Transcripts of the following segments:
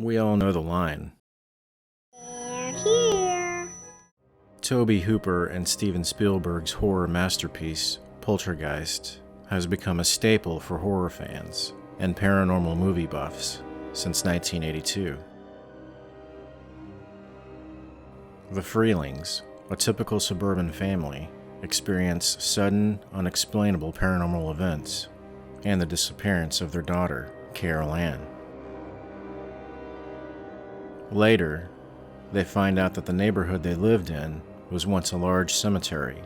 We all know the line. They're here. Tobe Hooper and Steven Spielberg's horror masterpiece, Poltergeist, has become a staple for horror fans and paranormal movie buffs since 1982. The Freelings, a typical suburban family, experience sudden, unexplainable paranormal events and the disappearance of their daughter, Carol Ann. Later, they find out that the neighborhood they lived in was once a large cemetery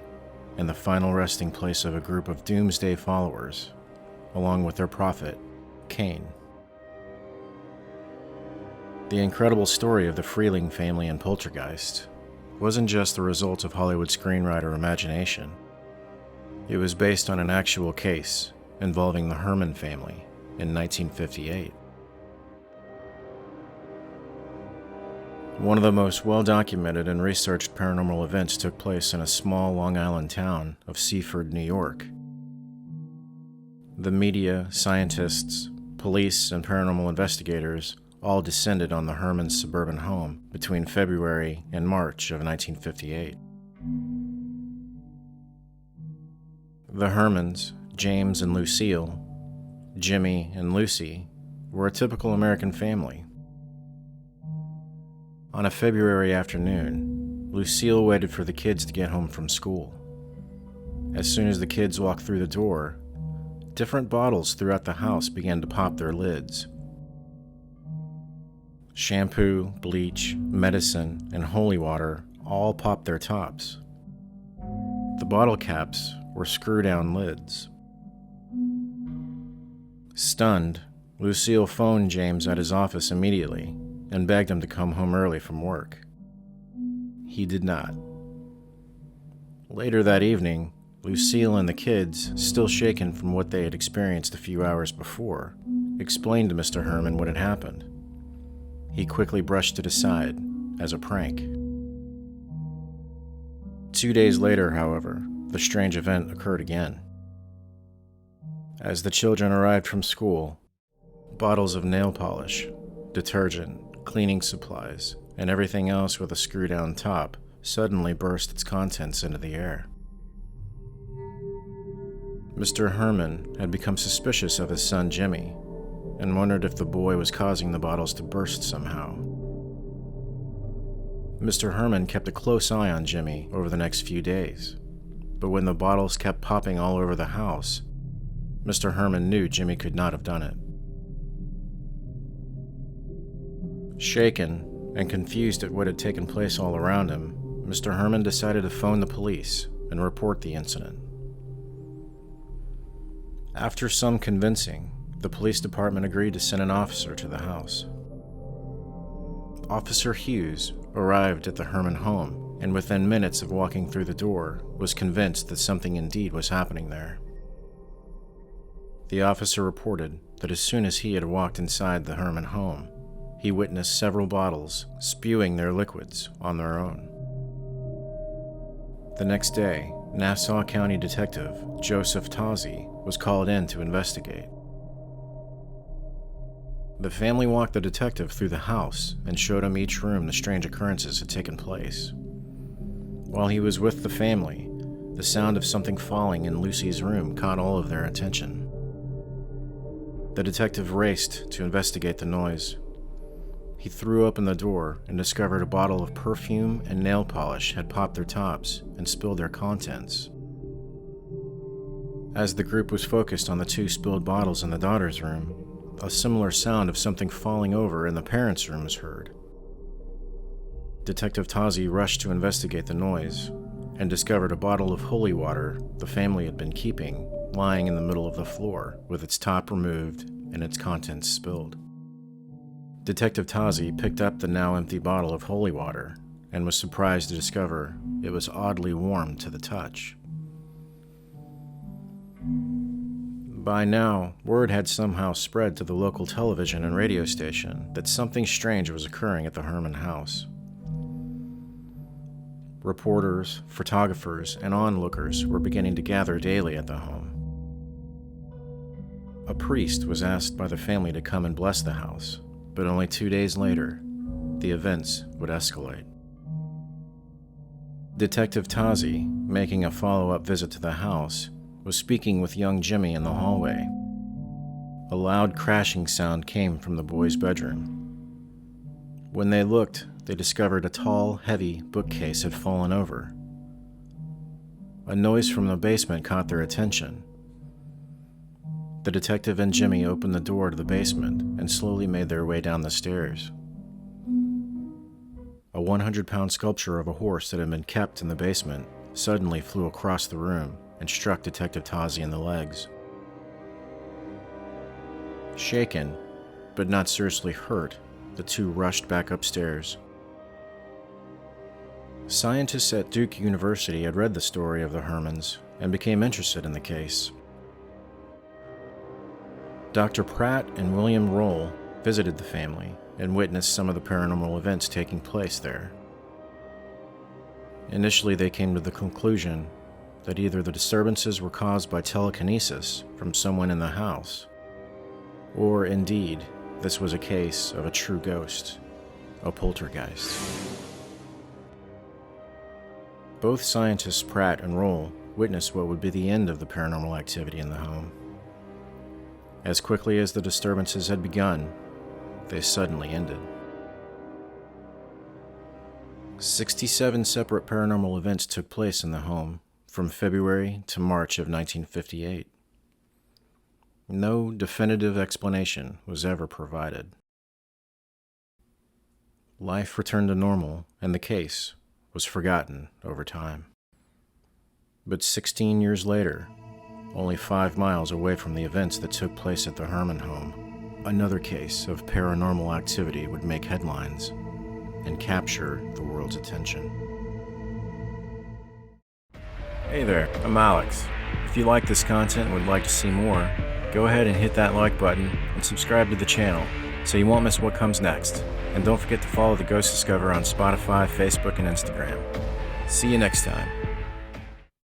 and the final resting place of a group of doomsday followers, along with their prophet, Cain. The incredible story of the Freeling family and Poltergeist wasn't just the result of Hollywood screenwriter imagination. It was based on an actual case involving the Herman family in 1958. One of the most well-documented and researched paranormal events took place in a small Long Island town of Seaford, New York. The media, scientists, police, and paranormal investigators all descended on the Hermans' suburban home between February and March of 1958. The Hermans, James and Lucille, Jimmy and Lucy, were a typical American family. On a February afternoon, Lucille waited for the kids to get home from school. As soon as the kids walked through the door, different bottles throughout the house began to pop their lids. Shampoo, bleach, medicine, and holy water all popped their tops. The bottle caps were screw-down lids. Stunned, Lucille phoned James at his office immediately and begged him to come home early from work. He did not. Later that evening, Lucille and the kids, still shaken from what they had experienced a few hours before, explained to Mr. Herman what had happened. He quickly brushed it aside as a prank. 2 days later, however, the strange event occurred again. As the children arrived from school, bottles of nail polish, detergent, cleaning supplies, and everything else with a screw-down top suddenly burst its contents into the air. Mr. Herman had become suspicious of his son Jimmy and wondered if the boy was causing the bottles to burst somehow. Mr. Herman kept a close eye on Jimmy over the next few days, but when the bottles kept popping all over the house, Mr. Herman knew Jimmy could not have done it. Shaken and confused at what had taken place all around him, Mr. Herman decided to phone the police and report the incident. After some convincing, the police department agreed to send an officer to the house. Officer Hughes arrived at the Herman home and within minutes of walking through the door was convinced that something indeed was happening there. The officer reported that as soon as he had walked inside the Herman home, he witnessed several bottles spewing their liquids on their own. The next day, Nassau County Detective Joseph Tozzi was called in to investigate. The family walked the detective through the house and showed him each room the strange occurrences had taken place. While he was with the family, the sound of something falling in Lucy's room caught all of their attention. The detective raced to investigate the noise. He threw open the door and discovered a bottle of perfume and nail polish had popped their tops and spilled their contents. As the group was focused on the 2 spilled bottles in the daughter's room, a similar sound of something falling over in the parents' room was heard. Detective Tozzi rushed to investigate the noise and discovered a bottle of holy water the family had been keeping lying in the middle of the floor with its top removed and its contents spilled. Detective Tozzi picked up the now empty bottle of holy water and was surprised to discover it was oddly warm to the touch. By now, word had somehow spread to the local television and radio station that something strange was occurring at the Herman house. Reporters, photographers, and onlookers were beginning to gather daily at the home. A priest was asked by the family to come and bless the house, But only 2 days later, the events would escalate. Detective Tazi, making a follow-up visit to the house, was speaking with young Jimmy in the hallway. A loud crashing sound came from the boy's bedroom. When they looked, they discovered a tall, heavy bookcase had fallen over. A noise from the basement caught their attention. The detective and Jimmy opened the door to the basement and slowly made their way down the stairs. A 100-pound sculpture of a horse that had been kept in the basement suddenly flew across the room and struck Detective Tazi in the legs. Shaken, but not seriously hurt, the two rushed back upstairs. Scientists at Duke University had read the story of the Hermans and became interested in the case. Dr. Pratt and William Roll visited the family and witnessed some of the paranormal events taking place there. Initially, they came to the conclusion that either the disturbances were caused by telekinesis from someone in the house, or indeed, this was a case of a true ghost, a poltergeist. Both scientists Pratt and Roll witnessed what would be the end of the paranormal activity in the home. As quickly as the disturbances had begun, they suddenly ended. 67 separate paranormal events took place in the home from February to March of 1958. No definitive explanation was ever provided. Life returned to normal, and the case was forgotten over time. But 16 years later, only 5 miles away from the events that took place at the Herman home, another case of paranormal activity would make headlines and capture the world's attention. Hey there, I'm Alex. If you like this content and would like to see more, go ahead and hit that like button and subscribe to the channel so you won't miss what comes next. And don't forget to follow The Ghost Discover on Spotify, Facebook, and Instagram. See you next time.